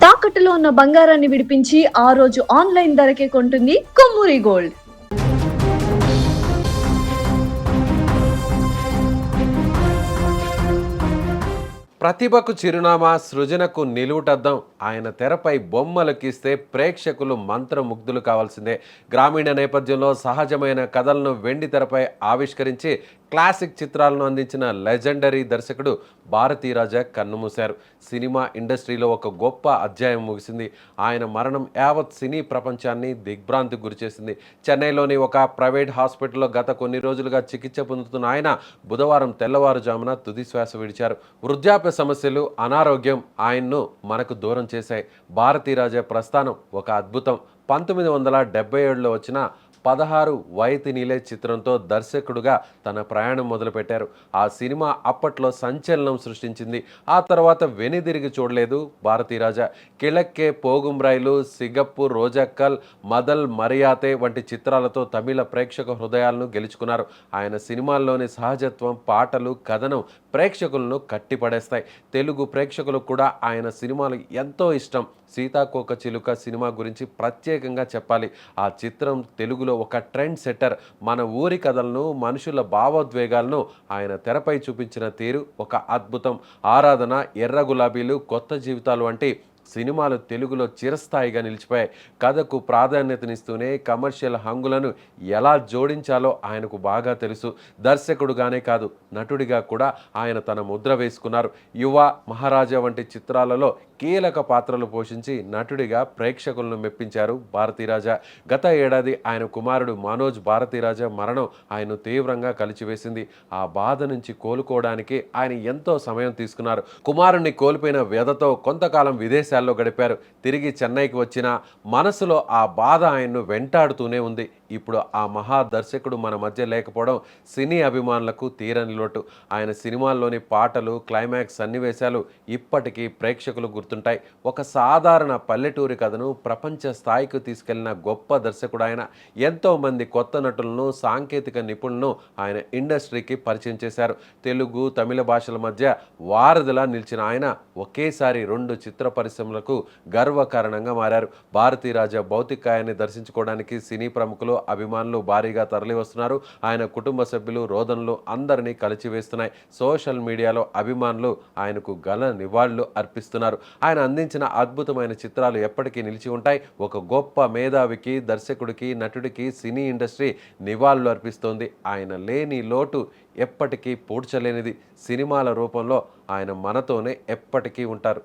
తాకట్టులో ఉన్న బంగారాన్ని విడిపించి ఆ రోజు ఆన్లైన్ ధరకే కొంటుంది కొమ్మూరి గోల్డ్. ప్రతిభకు చిరునామా, సృజనకు నిలువుటద్దం. ఆయన తెరపై బొమ్మలు గీస్తే ప్రేక్షకులు మంత్రముగ్ధులు కావాల్సిందే. గ్రామీణ నేపథ్యంలో సహజమైన కథలను వెండి తెరపై ఆవిష్కరించి క్లాసిక్ చిత్రాలను అందించిన లెజెండరీ దర్శకుడు భారతీరాజా కన్నుమూశారు. సినిమా ఇండస్ట్రీలో ఒక గొప్ప అధ్యాయం ముగిసింది. ఆయన మరణం యావత్ సినీ ప్రపంచాన్ని దిగ్భ్రాంతికి గురిచేసింది. చెన్నైలోని ఒక ప్రైవేట్ హాస్పిటల్లో గత కొన్ని రోజులుగా చికిత్స పొందుతున్న ఆయన బుధవారం తెల్లవారుజామున తుది శ్వాస విడిచారు. వృద్ధాప్య సమస్యలు, అనారోగ్యం ఆయన్ను మనకు దూరం చేశాయి. భారతీరాజా ప్రస్థానం ఒక అద్భుతం. 1977లో వచ్చిన 16 వయతినిలే చిత్రంతో దర్శకుడుగా తన ప్రయాణం మొదలుపెట్టారు. ఆ సినిమా అప్పట్లో సంచలనం సృష్టించింది. ఆ తర్వాత వెనుదిరిగి చూడలేదు భారతీరాజా. కిళక్కే పోగుం రైలు, సిగప్పు రోజక్కల్, మదల్ మరియాతే వంటి చిత్రాలతో తమిళ ప్రేక్షక హృదయాలను గెలుచుకున్నారు. ఆయన సినిమాల్లోని సహజత్వం, పాటలు, కథనం ప్రేక్షకులను కట్టిపడేస్తాయి. తెలుగు ప్రేక్షకులకు కూడా ఆయన సినిమాలు ఎంతో ఇష్టం. సీతాకోక చిలుక సినిమా గురించి ప్రత్యేకంగా చెప్పాలి. ఆ చిత్రం తెలుగులో ఒక ట్రెండ్ సెట్టర్. మన ఊరి కథలను, మనుషుల భావోద్వేగాలను ఆయన తెరపై చూపించిన తీరు ఒక అద్భుతం. ఆరాధన, ఎర్ర గులాబీలు, కొత్త జీవితాలు వంటి సినిమాలు తెలుగులో చిరస్థాయిగా నిలిచిపోయాయి. కథకు ప్రాధాన్యతనిస్తూనే కమర్షియల్ హంగులను ఎలా జోడించాలో ఆయనకు బాగా తెలుసు. దర్శకుడుగానే కాదు, నటుడిగా కూడా ఆయన తన ముద్ర వేసుకున్నారు. యువ, మహారాజా వంటి చిత్రాలలో కీలక పాత్రలు పోషించి నటుడిగా ప్రేక్షకులను మెప్పించారు భారతీరాజా. గత ఏడాది ఆయన కుమారుడు మనోజ్ భారతీరాజా మరణం ఆయన్ను తీవ్రంగా కలిచివేసింది. ఆ బాధ నుంచి కోలుకోవడానికి ఆయన ఎంతో సమయం తీసుకున్నారు. కుమారుణ్ణి కోల్పోయిన వ్యధతో కొంతకాలం విదేశాల్లో గడిపారు. తిరిగి చెన్నైకి వచ్చిన మనసులో ఆ బాధ ఆయన్ను వెంటాడుతూనే ఉంది. ఇప్పుడు ఆ మహా దర్శకుడు మన మధ్య లేకపోవడం సినీ అభిమానులకు తీరని లోటు. ఆయన సినిమాల్లోని పాటలు, క్లైమాక్స్ సన్నివేశాలు ఇప్పటికీ ప్రేక్షకులు గుర్తుంటాయి. ఒక సాధారణ పల్లెటూరి కథను ప్రపంచ స్థాయికి తీసుకెళ్లిన గొప్ప దర్శకుడు ఆయన. ఎంతోమంది కొత్త నటులను, సాంకేతిక నిపుణులను ఆయన ఇండస్ట్రీకి పరిచయం చేశారు. తెలుగు, తమిళ భాషల మధ్య వారధిలా నిలిచిన ఆయన ఒకేసారి 2 చిత్ర పరిశ్రమలకు గర్వకారణంగా మారారు. భారతీరాజా భౌతికాయాన్ని దర్శించుకోవడానికి సినీ ప్రముఖులు, అభిమానులు భారీగా తరలి వస్తున్నారు. ఆయన కుటుంబ సభ్యులు, రోదనలు అందరినీ కలిచివేస్తున్నాయి. సోషల్ మీడియాలో అభిమానులు ఆయనకు ఘన నివాళులు అర్పిస్తున్నారు. ఆయన అందించిన అద్భుతమైన చిత్రాలు ఎప్పటికీ నిలిచి ఉంటాయి. ఒక గొప్ప మేధావికి, దర్శకుడికి, నటుడికి సినీ ఇండస్ట్రీ నివాళులు అర్పిస్తోంది. ఆయన లేని లోటు ఎప్పటికీ పూడ్చలేనిది. సినిమాల రూపంలో ఆయన మనతోనే ఎప్పటికీ ఉంటారు.